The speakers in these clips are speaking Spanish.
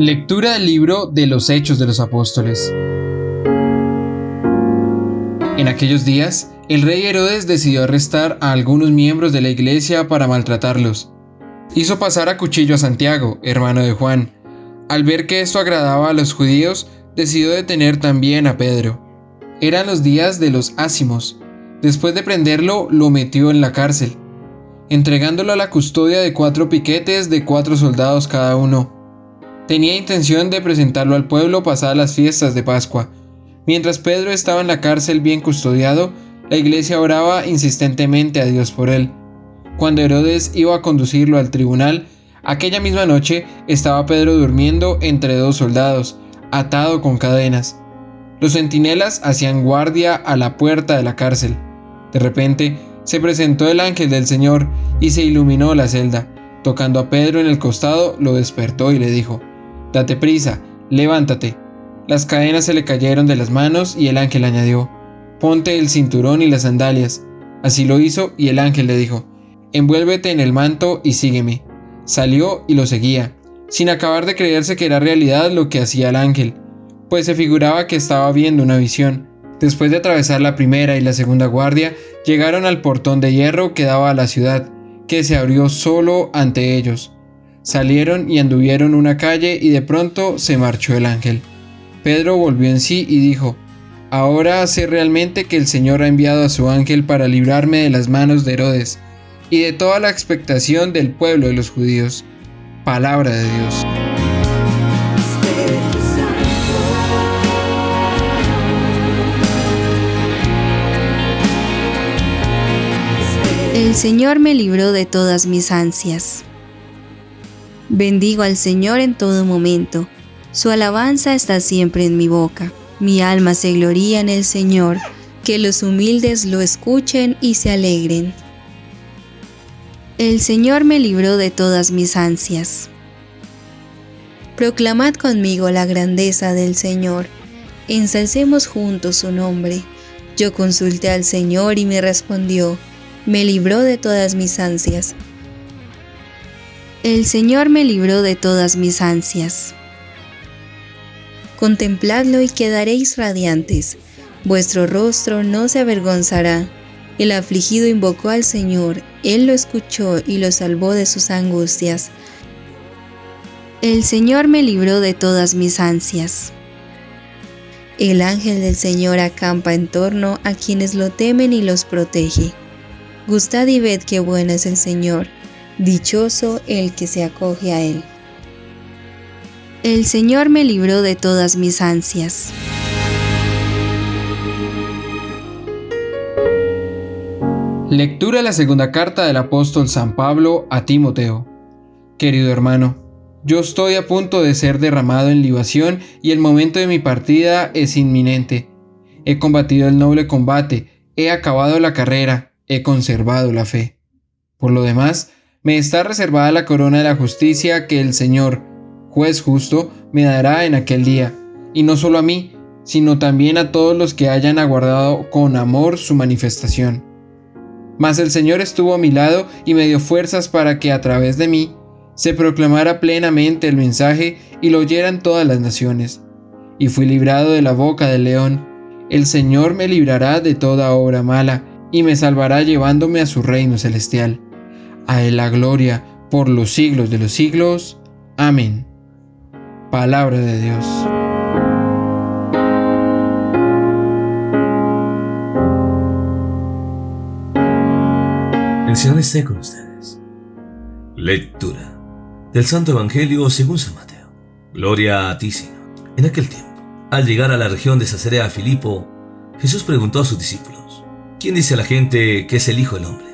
Lectura del libro de los Hechos de los Apóstoles. En aquellos días, el rey Herodes decidió arrestar a algunos miembros de la iglesia para maltratarlos. Hizo pasar a cuchillo a Santiago, hermano de Juan. Al ver que esto agradaba a los judíos, decidió detener también a Pedro. Eran los días de los ácimos. Después de prenderlo, lo metió en la cárcel, entregándolo a la custodia de 4 piquetes de 4 soldados cada uno. Tenía intención de presentarlo al pueblo pasadas las fiestas de Pascua. Mientras Pedro estaba en la cárcel bien custodiado, la iglesia oraba insistentemente a Dios por él. Cuando Herodes iba a conducirlo al tribunal, aquella misma noche estaba Pedro durmiendo entre 2 soldados, atado con cadenas. Los centinelas hacían guardia a la puerta de la cárcel. De repente, se presentó el ángel del Señor y se iluminó la celda. Tocando a Pedro en el costado, lo despertó y le dijo: «Date prisa, levántate». Las cadenas se le cayeron de las manos y el ángel añadió: «Ponte el cinturón y las sandalias». Así lo hizo y el ángel le dijo: «Envuélvete en el manto y sígueme». Salió y lo seguía, sin acabar de creerse que era realidad lo que hacía el ángel, pues se figuraba que estaba viendo una visión. Después de atravesar la primera y la segunda guardia, llegaron al portón de hierro que daba a la ciudad, que se abrió solo ante ellos. Salieron y anduvieron una calle y de pronto se marchó el ángel. Pedro volvió en sí y dijo: «Ahora sé realmente que el Señor ha enviado a su ángel para librarme de las manos de Herodes y de toda la expectación del pueblo de los judíos». Palabra de Dios. El Señor me libró de todas mis ansias. Bendigo al Señor en todo momento. Su alabanza está siempre en mi boca. Mi alma se gloría en el Señor. Que los humildes lo escuchen y se alegren. El Señor me libró de todas mis ansias. Proclamad conmigo la grandeza del Señor. Ensalcemos juntos su nombre. Yo consulté al Señor y me respondió. Me libró de todas mis ansias. El Señor me libró de todas mis ansias. Contempladlo y quedaréis radiantes. Vuestro rostro no se avergonzará. El afligido invocó al Señor, Él lo escuchó y lo salvó de sus angustias. El Señor me libró de todas mis ansias. El ángel del Señor acampa en torno a quienes lo temen y los protege. Gustad y ved qué bueno es el Señor, dichoso el que se acoge a Él. El Señor me libró de todas mis ansias. Lectura de la segunda carta del apóstol San Pablo a Timoteo. Querido hermano, yo estoy a punto de ser derramado en libación y el momento de mi partida es inminente. He combatido el noble combate, he acabado la carrera, he conservado la fe. Por lo demás, me está reservada la corona de la justicia que el Señor, juez justo, me dará en aquel día, y no solo a mí, sino también a todos los que hayan aguardado con amor su manifestación. Mas el Señor estuvo a mi lado y me dio fuerzas para que a través de mí se proclamara plenamente el mensaje y lo oyeran todas las naciones. Y fui librado de la boca del león. El Señor me librará de toda obra mala y me salvará llevándome a su reino celestial. A Él la gloria por los siglos de los siglos. Amén. Palabra de Dios. El Señor esté con ustedes. Lectura del Santo Evangelio según San Mateo. Gloria a ti, Señor. En aquel tiempo, al llegar a la región de Cesarea Filipo, Jesús preguntó a sus discípulos: ¿Quién dice a la gente que es el Hijo del Hombre?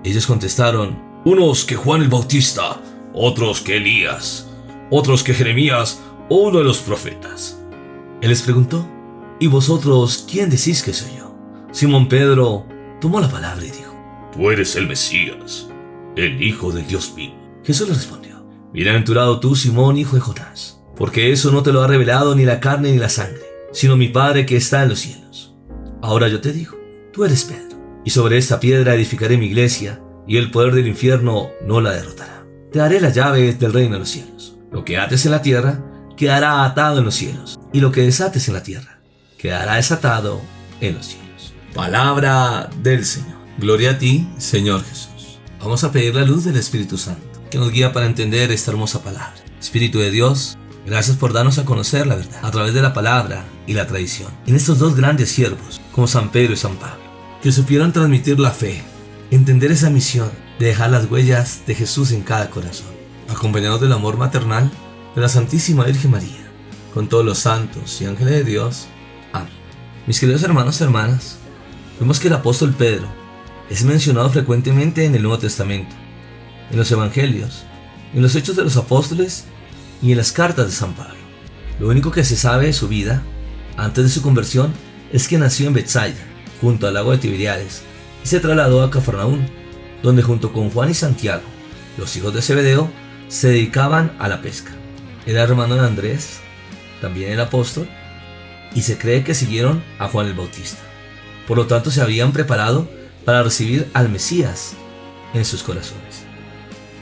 Ellos contestaron: unos que Juan el Bautista, otros que Elías, otros que Jeremías o uno de los profetas. Él les preguntó: ¿y vosotros quién decís que soy yo? Simón Pedro tomó la palabra y dijo: Tú eres el Mesías, el Hijo del Dios vivo. Jesús le respondió: Bienaventurado tú, Simón, hijo de Jonás, porque eso no te lo ha revelado ni la carne ni la sangre, sino mi Padre que está en los cielos. Ahora yo te digo, tú eres Pedro, y sobre esta piedra edificaré mi iglesia, y el poder del infierno no la derrotará. Te daré las llaves del reino de los cielos. Lo que ates en la tierra, quedará atado en los cielos, y lo que desates en la tierra quedará desatado en los cielos. Palabra del Señor. Gloria a ti, Señor Jesús. Vamos a pedir la luz del Espíritu Santo, que nos guía para entender esta hermosa palabra. Espíritu de Dios, gracias por darnos a conocer la verdad a través de la palabra y la tradición. En estos dos grandes siervos, como San Pedro y San Pablo, que supieron transmitir la fe, entender esa misión de dejar las huellas de Jesús en cada corazón, acompañados del amor maternal de la Santísima Virgen María, con todos los santos y ángeles de Dios. Amén. Mis queridos hermanos y hermanas, vemos que el apóstol Pedro es mencionado frecuentemente en el Nuevo Testamento, en los Evangelios, en los Hechos de los Apóstoles y en las cartas de San Pablo. Lo único que se sabe de su vida antes de su conversión es que nació en Betsaida, junto al lago de Tiberíades, y se trasladó a Cafarnaún, donde junto con Juan y Santiago, los hijos de Zebedeo, se dedicaban a la pesca. Era hermano de Andrés, también el apóstol, y se cree que siguieron a Juan el Bautista. Por lo tanto, se habían preparado para recibir al Mesías en sus corazones.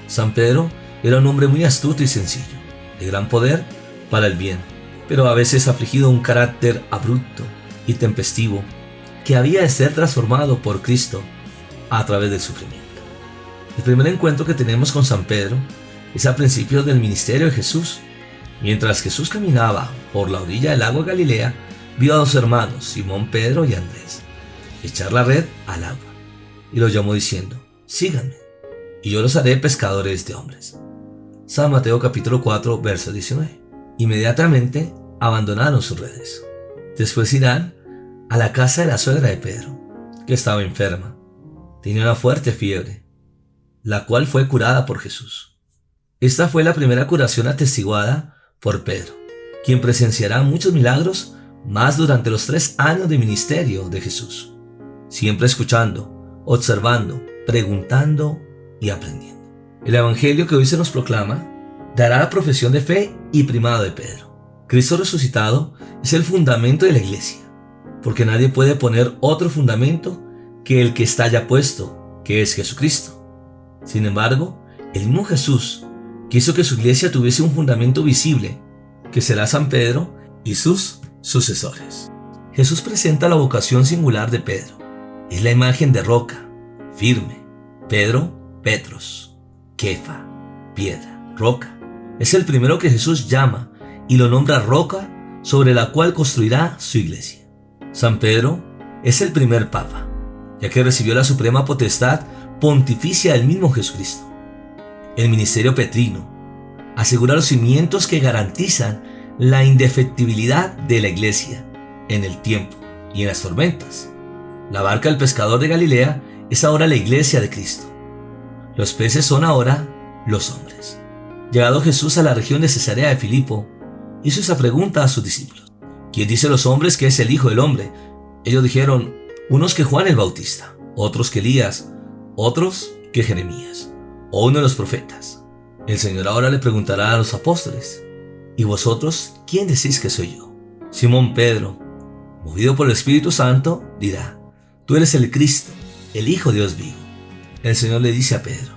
San Pedro era un hombre muy astuto y sencillo, de gran poder para el bien, pero a veces afligido de un carácter abrupto y tempestivo que había de ser transformado por Cristo a través del sufrimiento. El primer encuentro que tenemos con San Pedro es a principios del ministerio de Jesús. Mientras Jesús caminaba por la orilla del lago de Galilea, vio a dos hermanos, Simón Pedro y Andrés, echar la red al agua, y los llamó diciendo: síganme, y yo los haré pescadores de hombres. San Mateo capítulo 4, verso 19. Inmediatamente abandonaron sus redes. Después irán a la casa de la suegra de Pedro, que estaba enferma. Tenía una fuerte fiebre, la cual fue curada por Jesús. Esta fue la primera curación atestiguada por Pedro, quien presenciará muchos milagros más durante los 3 años de ministerio de Jesús, siempre escuchando, observando, preguntando y aprendiendo. El evangelio que hoy se nos proclama dará la profesión de fe y primado de Pedro. Cristo resucitado es el fundamento de la iglesia, porque nadie puede poner otro fundamento que el que está ya puesto, que es Jesucristo. Sin embargo, el mismo Jesús quiso que su iglesia tuviese un fundamento visible, que será San Pedro y sus sucesores. Jesús presenta la vocación singular de Pedro. Es la imagen de roca, firme. Pedro, Petros, Kefa, piedra, roca. Es el primero que Jesús llama y lo nombra roca sobre la cual construirá su iglesia. San Pedro es el primer papa, ya que recibió la suprema potestad pontificia del mismo Jesucristo. El ministerio petrino asegura los cimientos que garantizan la indefectibilidad de la iglesia en el tiempo y en las tormentas. La barca del pescador de Galilea es ahora la iglesia de Cristo. Los peces son ahora los hombres. Llegado Jesús a la región de Cesarea de Filipo, hizo esa pregunta a sus discípulos: ¿quién dice los hombres que es el Hijo del Hombre? Ellos dijeron, unos que Juan el Bautista, otros que Elías, otros que Jeremías, o uno de los profetas. El Señor ahora le preguntará a los apóstoles: ¿y vosotros quién decís que soy yo? Simón Pedro, movido por el Espíritu Santo, dirá: tú eres el Cristo, el Hijo de Dios vivo. El Señor le dice a Pedro: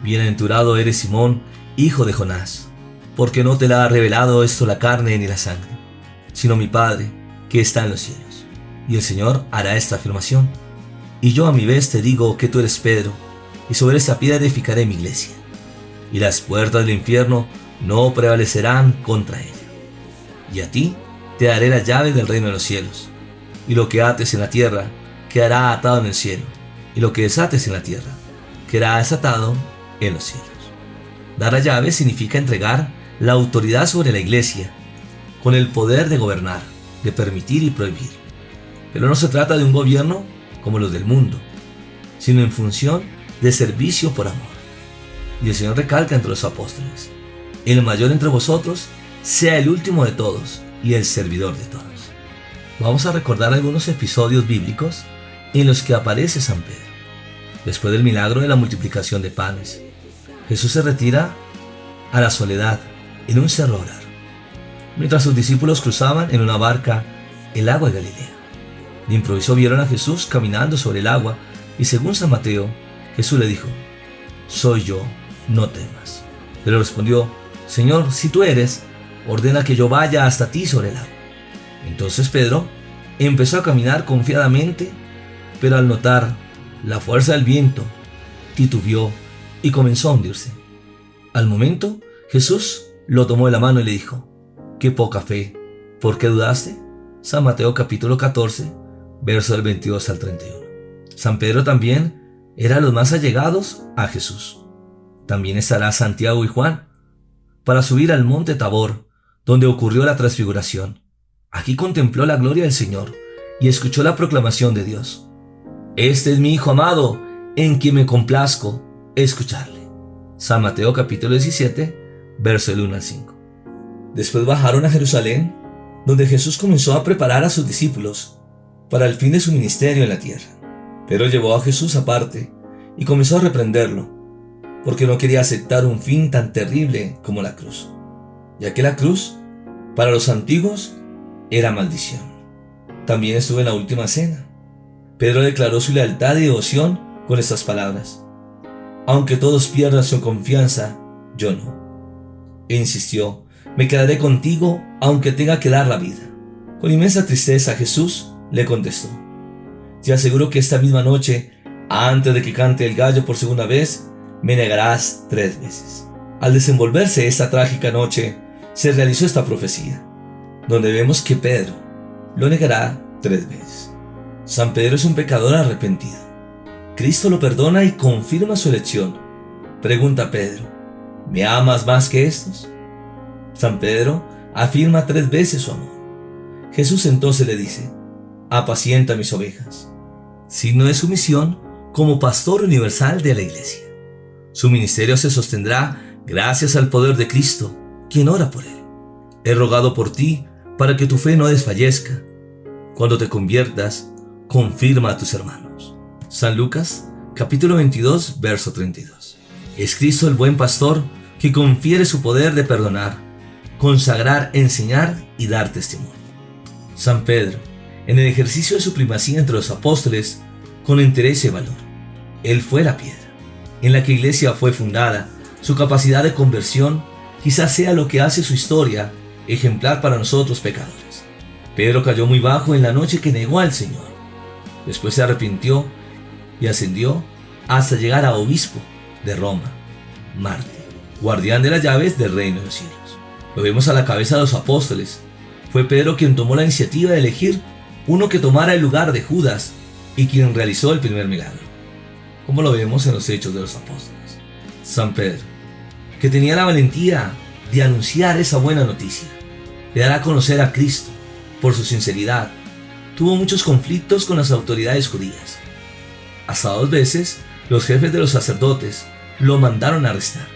bienaventurado eres Simón, hijo de Jonás, porque no te la ha revelado esto la carne ni la sangre, sino mi Padre que está en los cielos. Y el Señor hará esta afirmación: y yo a mi vez te digo que tú eres Pedro, y sobre esta piedra edificaré mi iglesia, y las puertas del infierno no prevalecerán contra ella. Y a ti te daré las llaves del reino de los cielos, y lo que ates en la tierra quedará atado en el cielo, y lo que desates en la tierra quedará desatado en los cielos. Dar las llaves significa entregar la autoridad sobre la iglesia, con el poder de gobernar, de permitir y prohibir. Pero no se trata de un gobierno como los del mundo, sino en función de servicio por amor. Y el Señor recalca entre los apóstoles: el mayor entre vosotros sea el último de todos y el servidor de todos. Vamos a recordar algunos episodios bíblicos en los que aparece San Pedro. Después del milagro de la multiplicación de panes, Jesús se retira a la soledad en un cerro a orar, mientras sus discípulos cruzaban en una barca el lago de Galilea. De improviso vieron a Jesús caminando sobre el agua y, según San Mateo, Jesús le dijo: soy yo, no temas. Pero respondió: Señor, si tú eres, ordena que yo vaya hasta ti sobre el agua. Entonces Pedro empezó a caminar confiadamente, pero al notar la fuerza del viento, titubeó y comenzó a hundirse. Al momento, Jesús lo tomó de la mano y le dijo: «¡Qué poca fe! ¿Por qué dudaste?». San Mateo capítulo 14, versos del 22 al 31. San Pedro también era los más allegados a Jesús. También estará Santiago y Juan para subir al monte Tabor, donde ocurrió la transfiguración. Aquí contempló la gloria del Señor y escuchó la proclamación de Dios: «Este es mi Hijo amado, en quien me complazco escucharle». San Mateo capítulo 17, verso del 1 al 5. Después bajaron a Jerusalén, donde Jesús comenzó a preparar a sus discípulos para el fin de su ministerio en la tierra. Pedro llevó a Jesús aparte y comenzó a reprenderlo, porque no quería aceptar un fin tan terrible como la cruz, ya que la cruz, para los antiguos, era maldición. También estuvo en la última cena. Pedro declaró su lealtad y devoción con estas palabras: «Aunque todos pierdan su confianza, yo no». E insistió: «Me quedaré contigo aunque tenga que dar la vida». Con inmensa tristeza Jesús le contestó: «Te aseguro que esta misma noche, antes de que cante el gallo por segunda vez, me negarás 3 veces». Al desenvolverse esta trágica noche, se realizó esta profecía, donde vemos que Pedro lo negará 3 veces. San Pedro es un pecador arrepentido. Cristo lo perdona y confirma su elección. Pregunta Pedro: ¿me amas más que estos? San Pedro afirma 3 veces su amor. Jesús entonces le dice: «Apacienta mis ovejas», signo de su misión como pastor universal de la Iglesia. Su ministerio se sostendrá gracias al poder de Cristo, quien ora por él. He rogado por ti para que tu fe no desfallezca. Cuando te conviertas, confirma a tus hermanos. San Lucas, capítulo 22, verso 32. Es Cristo el buen pastor que confiere su poder de perdonar, consagrar, enseñar y dar testimonio. San Pedro, en el ejercicio de su primacía entre los apóstoles, con interés y valor. Él fue la piedra en la que la Iglesia fue fundada. Su capacidad de conversión quizás sea lo que hace su historia ejemplar para nosotros pecadores. Pedro cayó muy bajo en la noche que negó al Señor. Después se arrepintió y ascendió hasta llegar a obispo de Roma, mártir, guardián de las llaves del reino de los cielos. Lo vemos a la cabeza de los apóstoles. Fue Pedro quien tomó la iniciativa de elegir uno que tomara el lugar de Judas y quien realizó el primer milagro, como lo vemos en los Hechos de los Apóstoles. San Pedro, que tenía la valentía de anunciar esa buena noticia, de dar a conocer a Cristo por su sinceridad, tuvo muchos conflictos con las autoridades judías. Hasta 2 veces los jefes de los sacerdotes lo mandaron a arrestar.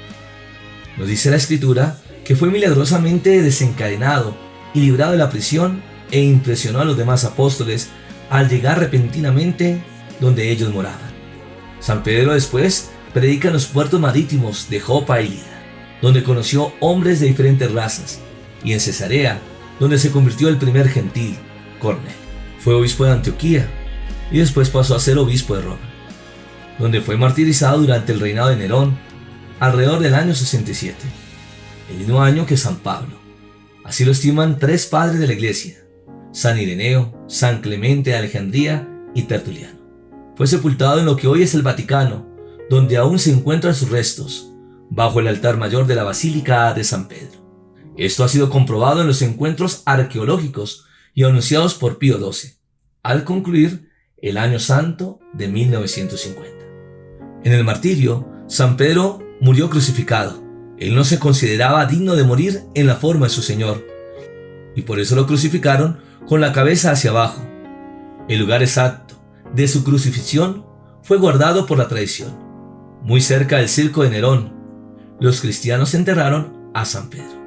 Nos dice la Escritura que fue milagrosamente desencadenado y librado de la prisión, e impresionó a los demás apóstoles al llegar repentinamente donde ellos moraban. San Pedro después predica en los puertos marítimos de Jopa y Lida, donde conoció hombres de diferentes razas, y en Cesarea, donde se convirtió el primer gentil, Cornelio. Fue obispo de Antioquía y después pasó a ser obispo de Roma, donde fue martirizado durante el reinado de Nerón, alrededor del año 67, el mismo año que San Pablo. Así lo estiman 3 padres de la Iglesia: San Ireneo, San Clemente de Alejandría y Tertuliano. Fue sepultado en lo que hoy es el Vaticano, donde aún se encuentran sus restos, bajo el altar mayor de la Basílica de San Pedro. Esto ha sido comprobado en los encuentros arqueológicos y anunciados por Pío XII, al concluir el Año Santo de 1950. En el martirio, San Pedro murió crucificado. Él no se consideraba digno de morir en la forma de su Señor, y por eso lo crucificaron con la cabeza hacia abajo. El lugar exacto de su crucifixión fue guardado por la tradición, muy cerca del circo de Nerón. Los cristianos enterraron a San Pedro.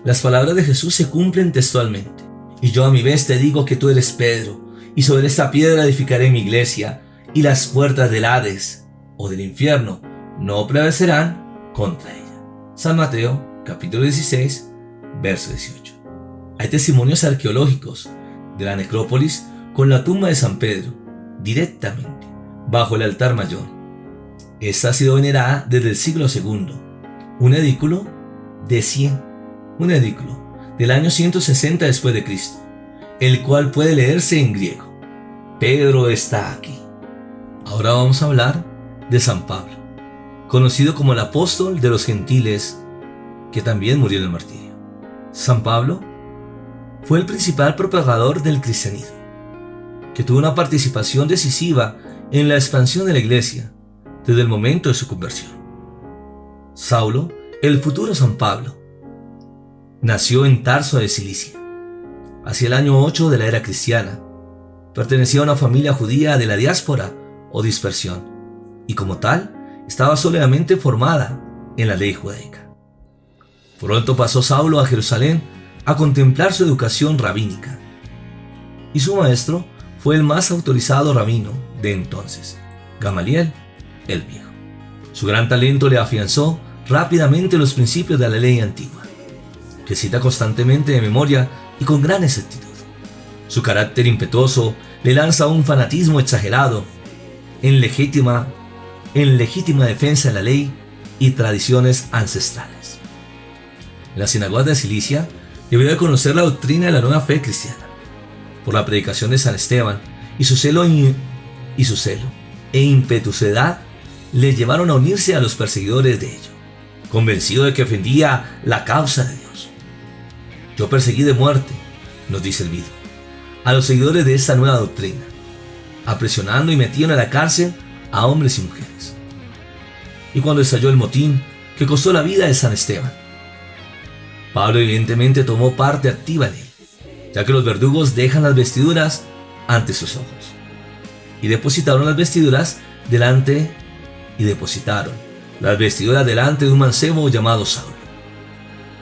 Las palabras de Jesús se cumplen textualmente: «Y yo a mi vez te digo que tú eres Pedro, y sobre esta piedra edificaré mi iglesia, y las puertas del Hades, o del infierno, no prevalecerán contra ella». San Mateo, capítulo 16, verso 18. Hay testimonios arqueológicos de la necrópolis con la tumba de San Pedro, directamente bajo el altar mayor. Esta ha sido venerada desde el siglo II. Un edículo de 100, un edículo del año 160 después de Cristo, el cual puede leerse en griego. Pedro está aquí. Ahora vamos a hablar de San Pablo, conocido como el apóstol de los gentiles, que también murió en el martirio. San Pablo fue el principal propagador del cristianismo, que tuvo una participación decisiva en la expansión de la iglesia desde el momento de su conversión. Saulo, el futuro San Pablo, nació en Tarso de Cilicia, hacia el año 8 de la era cristiana. Pertenecía a una familia judía de la diáspora o dispersión, y como tal, estaba sólidamente formada en la ley judaica. Pronto pasó Saulo a Jerusalén a contemplar su educación rabínica, y su maestro fue el más autorizado rabino de entonces, Gamaliel el Viejo. Su gran talento le afianzó rápidamente los principios de la ley antigua, que cita constantemente de memoria y con gran exactitud. Su carácter impetuoso le lanza un fanatismo exagerado en legítima defensa de la ley y tradiciones ancestrales. En la sinagoga de Cilicia debió de conocer la doctrina de la nueva fe cristiana, por la predicación de San Esteban, y su celo e impetuosidad le llevaron a unirse a los perseguidores de ello, convencido de que ofendía la causa de Dios. Yo perseguí de muerte, nos dice el Vido, a los seguidores de esta nueva doctrina, aprisionando y metiendo en la cárcel a hombres y mujeres. Y cuando estalló el motín que costó la vida de San Esteban, Pablo evidentemente tomó parte activa en él, ya que los verdugos dejan las vestiduras ante sus ojos, y depositaron las vestiduras delante de un mancebo llamado Saulo,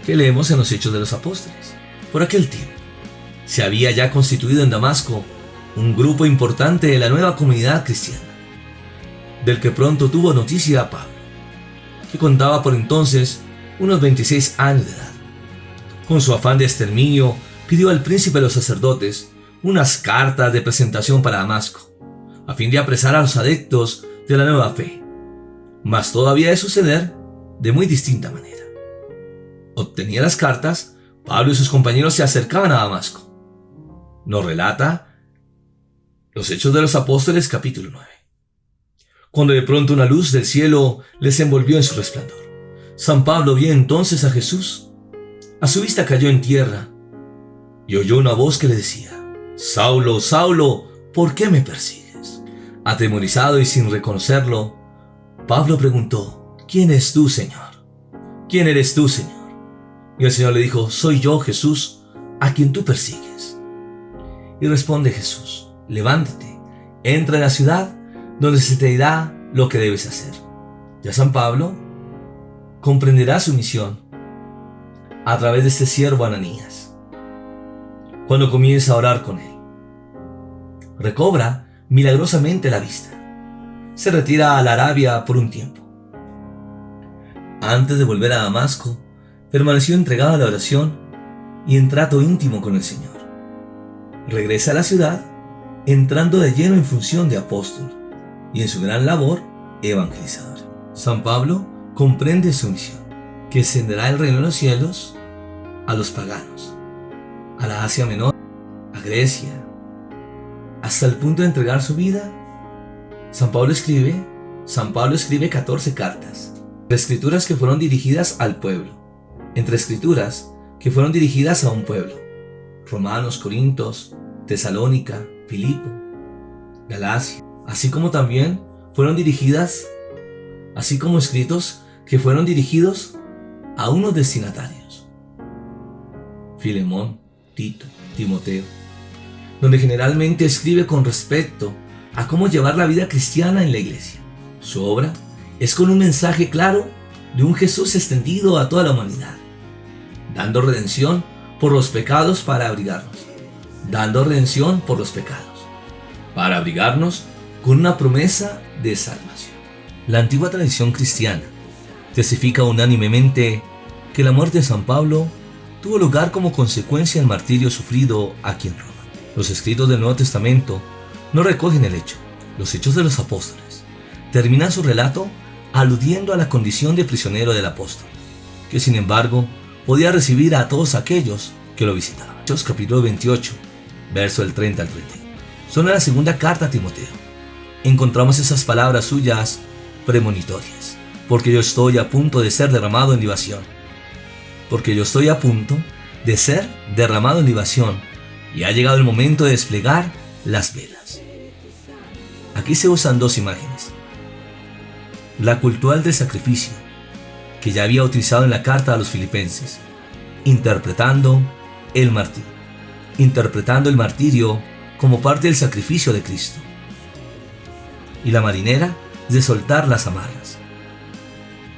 que leemos en los Hechos de los Apóstoles. Por aquel tiempo se había ya constituido en Damasco un grupo importante de la nueva comunidad cristiana, del que pronto tuvo noticia Pablo, que contaba por entonces unos 26 años de edad. Con su afán de exterminio, pidió al príncipe de los sacerdotes unas cartas de presentación para Damasco, a fin de apresar a los adeptos de la nueva fe. Mas todo había de suceder de muy distinta manera. Obtenía las cartas, Pablo y sus compañeros se acercaban a Damasco. Nos relata los Hechos de los Apóstoles capítulo 9. Cuando de pronto una luz del cielo les envolvió en su resplandor. San Pablo vio entonces a Jesús. A su vista cayó en tierra y oyó una voz que le decía: Saulo, Saulo, ¿por qué me persigues? Atemorizado y sin reconocerlo, Pablo preguntó: ¿Quién es tú, Señor? ¿Quién eres tú, Señor? Y el Señor le dijo: Soy yo, Jesús, a quien tú persigues. Y responde Jesús: Levántate, entra en la ciudad, donde se te dirá lo que debes hacer. Ya San Pablo comprenderá su misión a través de este siervo Ananías, cuando comienza a orar con él. Recobra milagrosamente la vista. Se retira a la Arabia por un tiempo. Antes de volver a Damasco, permaneció entregado a la oración y en trato íntimo con el Señor. Regresa a la ciudad, entrando de lleno en función de apóstol y en su gran labor evangelizadora. San Pablo comprende su misión, que extenderá el reino de los cielos a los paganos, a la Asia Menor, a Grecia, hasta el punto de entregar su vida. San Pablo escribe 14 cartas, entre escrituras que fueron dirigidas al pueblo, entre escrituras que fueron dirigidas a un pueblo: Romanos, Corintios, Tesalónica, Filipo, Galacia, así como escritos que fueron dirigidos a unos destinatarios: Filemón, Tito, Timoteo, donde generalmente escribe con respecto a cómo llevar la vida cristiana en la iglesia. Su obra es con un mensaje claro de un Jesús extendido a toda la humanidad, dando redención por los pecados para abrigarnos, con una promesa de salvación. La antigua tradición cristiana testifica unánimemente que la muerte de San Pablo tuvo lugar como consecuencia del martirio sufrido aquí en Roma. Los escritos del Nuevo Testamento no recogen el hecho. Los Hechos de los Apóstoles terminan su relato aludiendo a la condición de prisionero del apóstol, que sin embargo podía recibir a todos aquellos que lo visitaba. Hechos capítulo 28, verso del 30 al 31. Solo en la segunda carta a Timoteo encontramos esas palabras suyas premonitorias. Porque yo estoy a punto de ser derramado en libación. Porque yo estoy a punto de ser derramado en libación. Y ha llegado el momento de desplegar las velas. Aquí se usan dos imágenes. La cultural del sacrificio, que ya había utilizado en la carta a los filipenses, interpretando el martirio como parte del sacrificio de Cristo. Y la marinera de soltar las amarras.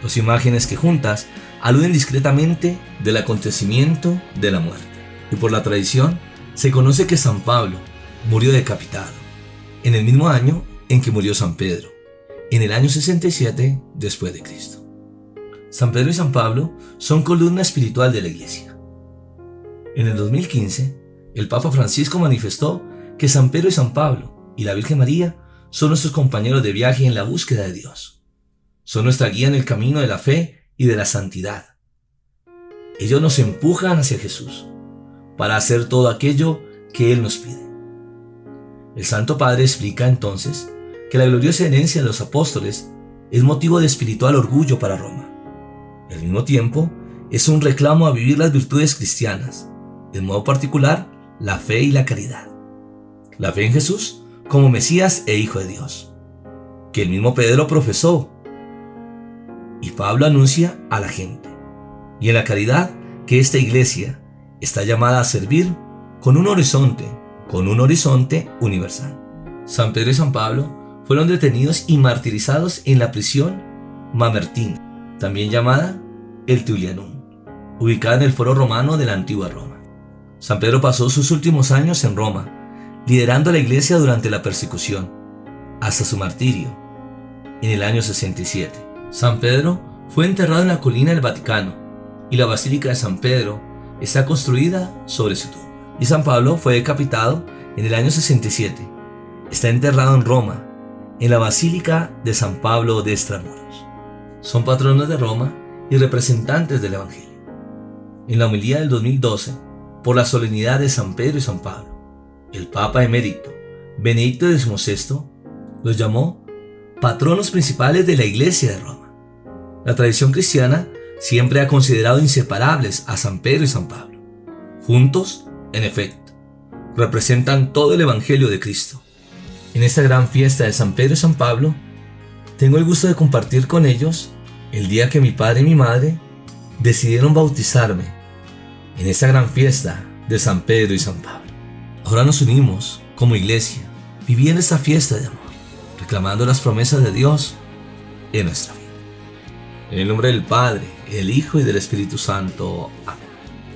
Dos imágenes que juntas aluden discretamente del acontecimiento de la muerte. Y por la tradición se conoce que San Pablo murió decapitado en el mismo año en que murió San Pedro, en el año 67 después de Cristo. San Pedro y San Pablo son columna espiritual de la Iglesia. En el 2015, el Papa Francisco manifestó que San Pedro y San Pablo y la Virgen María son nuestros compañeros de viaje en la búsqueda de Dios. Son nuestra guía en el camino de la fe y de la santidad. Ellos nos empujan hacia Jesús para hacer todo aquello que Él nos pide. El Santo Padre explica entonces que la gloriosa herencia de los apóstoles es motivo de espiritual orgullo para Roma. Al mismo tiempo, es un reclamo a vivir las virtudes cristianas, en modo particular, la fe y la caridad. La fe en Jesús como Mesías e Hijo de Dios, que el mismo Pedro profesó y Pablo anuncia a la gente. Y en la caridad que esta iglesia está llamada a servir con un horizonte universal. San Pedro y San Pablo fueron detenidos y martirizados en la prisión Mamertina, también llamada el Tullianum, ubicada en el foro romano de la antigua Roma. San Pedro pasó sus últimos años en Roma, liderando la iglesia durante la persecución, hasta su martirio, en el año 67. San Pedro fue enterrado en la colina del Vaticano, y la Basílica de San Pedro está construida sobre su tumba. Y San Pablo fue decapitado en el año 67. Está enterrado en Roma, en la Basílica de San Pablo de Extramuros. Son patronos de Roma y representantes del Evangelio. En la homilía del 2012, por la solemnidad de San Pedro y San Pablo, el Papa emérito Benedicto XVI los llamó patronos principales de la Iglesia de Roma. La tradición cristiana siempre ha considerado inseparables a San Pedro y San Pablo. Juntos, en efecto, representan todo el Evangelio de Cristo. En esta gran fiesta de San Pedro y San Pablo, tengo el gusto de compartir con ellos el día que mi padre y mi madre decidieron bautizarme en esta gran fiesta de San Pedro y San Pablo. Ahora nos unimos como iglesia, viviendo esta fiesta de amor, reclamando las promesas de Dios en nuestra vida. En el nombre del Padre, del Hijo y del Espíritu Santo. Amén.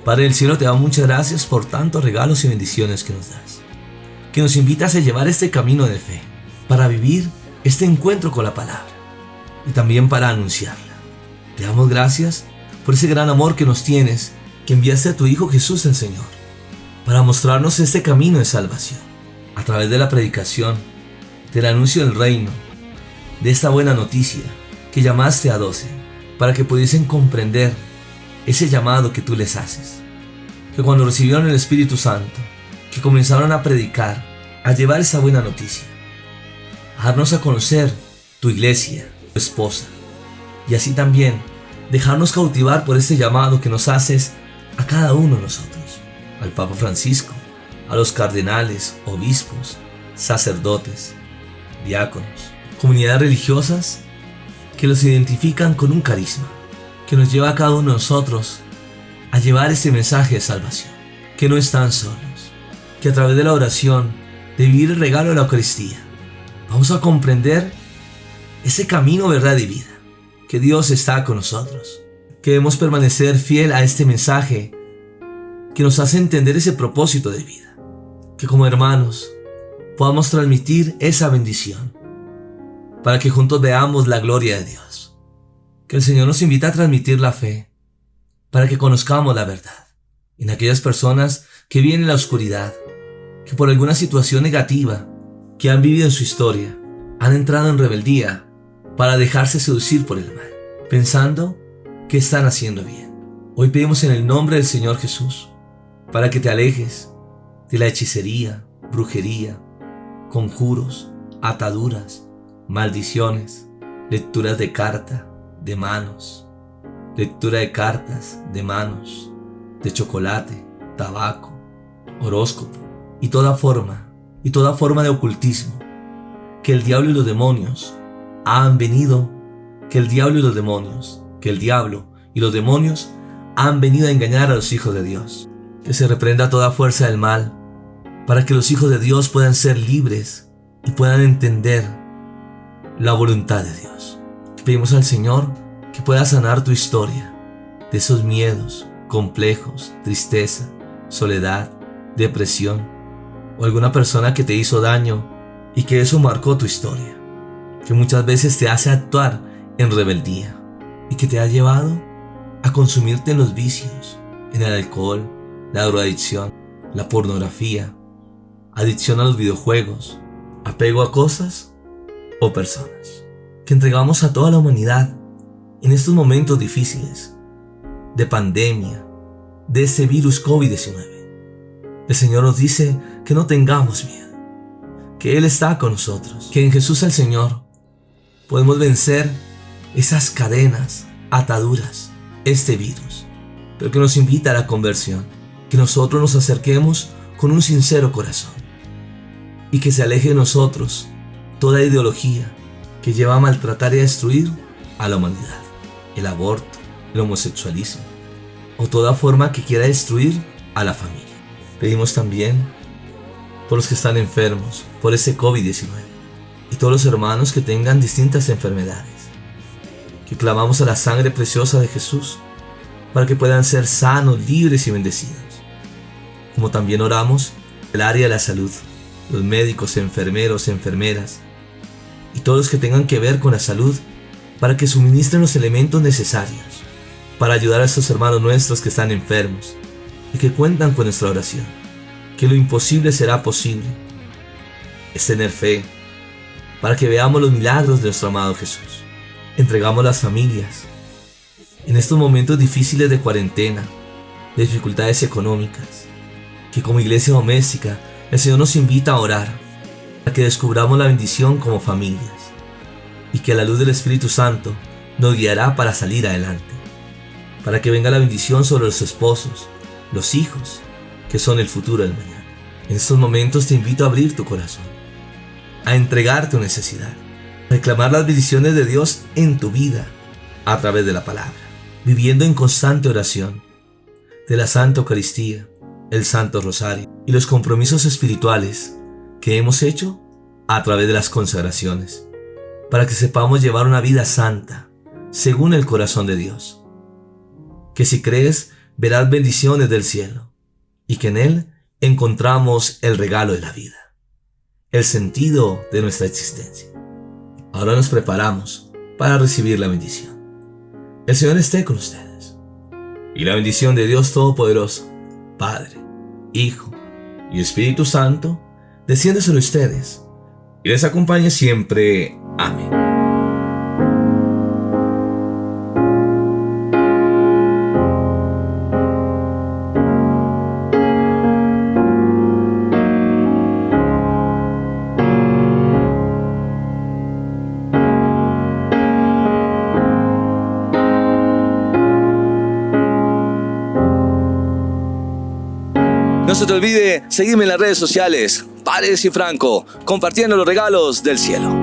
Padre del cielo, te damos muchas gracias por tantos regalos y bendiciones que nos das, que nos invitas a llevar este camino de fe, para vivir este encuentro con la palabra y también para anunciarla. Te damos gracias por ese gran amor que nos tienes, que enviaste a tu Hijo Jesús el Señor, para mostrarnos este camino de salvación, a través de la predicación, del anuncio del reino, de esta buena noticia que llamaste a 12, para que pudiesen comprender ese llamado que tú les haces, que cuando recibieron el Espíritu Santo, que comenzaron a predicar, a llevar esa buena noticia, a darnos a conocer tu iglesia, tu esposa, y así también dejarnos cautivar por este llamado que nos haces a cada uno de nosotros, al Papa Francisco, a los cardenales, obispos, sacerdotes, diáconos, comunidades religiosas que los identifican con un carisma, que nos lleva a cada uno de nosotros a llevar este mensaje de salvación, que no están solos, que a través de la oración, de vivir el regalo de la Eucaristía, vamos a comprender ese camino, verdad y vida, que Dios está con nosotros, que debemos permanecer fiel a este mensaje que nos hace entender ese propósito de vida, que como hermanos podamos transmitir esa bendición, para que juntos veamos la gloria de Dios. Que el Señor nos invita a transmitir la fe, para que conozcamos la verdad en aquellas personas que viven en la oscuridad, que por alguna situación negativa que han vivido en su historia, han entrado en rebeldía para dejarse seducir por el mal, pensando que están haciendo bien. Hoy pedimos en el nombre del Señor Jesús para que te alejes de la hechicería, brujería, conjuros, ataduras, maldiciones, lecturas de carta, de manos, lectura de cartas, de manos, de chocolate, tabaco, horóscopo y toda forma de ocultismo que el diablo y los demonios han venido, que el diablo y los demonios han venido a engañar a los hijos de Dios. Que se reprenda toda fuerza del mal para que los hijos de Dios puedan ser libres y puedan entender la voluntad de Dios. Pedimos al Señor que pueda sanar tu historia de esos miedos, complejos, tristeza, soledad, depresión o alguna persona que te hizo daño y que eso marcó tu historia, que muchas veces te hace actuar en rebeldía y que te ha llevado a consumirte en los vicios, en el alcohol, la drogadicción, la pornografía, adicción a los videojuegos, apego a cosas o personas, que entregamos a toda la humanidad en estos momentos difíciles de pandemia, de ese virus COVID-19. El Señor nos dice que no tengamos miedo, que Él está con nosotros, que en Jesús el Señor podemos vencer esas cadenas, ataduras, este virus, pero que nos invita a la conversión, que nosotros nos acerquemos con un sincero corazón y que se aleje de nosotros toda ideología que lleva a maltratar y a destruir a la humanidad, el aborto, el homosexualismo o toda forma que quiera destruir a la familia. Pedimos también por los que están enfermos por ese COVID-19 y todos los hermanos que tengan distintas enfermedades, que clamamos a la sangre preciosa de Jesús para que puedan ser sanos, libres y bendecidos. Como también oramos el área de la salud, los médicos, enfermeros, enfermeras y todos los que tengan que ver con la salud para que suministren los elementos necesarios para ayudar a estos hermanos nuestros que están enfermos y que cuentan con nuestra oración, que lo imposible será posible. Es tener fe para que veamos los milagros de nuestro amado Jesús. Entregamos las familias en estos momentos difíciles de cuarentena, de dificultades económicas, que como iglesia doméstica el Señor nos invita a orar, a que descubramos la bendición como familias y que a la luz del Espíritu Santo nos guiará para salir adelante, para que venga la bendición sobre los esposos, los hijos, que son el futuro del mañana. En estos momentos te invito a abrir tu corazón, a entregar tu necesidad, a reclamar las bendiciones de Dios en tu vida a través de la palabra, viviendo en constante oración de la Santa Eucaristía, el Santo Rosario y los compromisos espirituales que hemos hecho a través de las consagraciones, para que sepamos llevar una vida santa, según el corazón de Dios. Que si crees, verás bendiciones del cielo, y que en Él encontramos el regalo de la vida, el sentido de nuestra existencia. Ahora nos preparamos para recibir la bendición. El Señor esté con ustedes, y la bendición de Dios Todopoderoso, Padre, Hijo y Espíritu Santo, desciende sobre ustedes y les acompañe siempre. Amén. No se te olvide seguirme en las redes sociales, Paredes y Franco, compartiendo los regalos del cielo.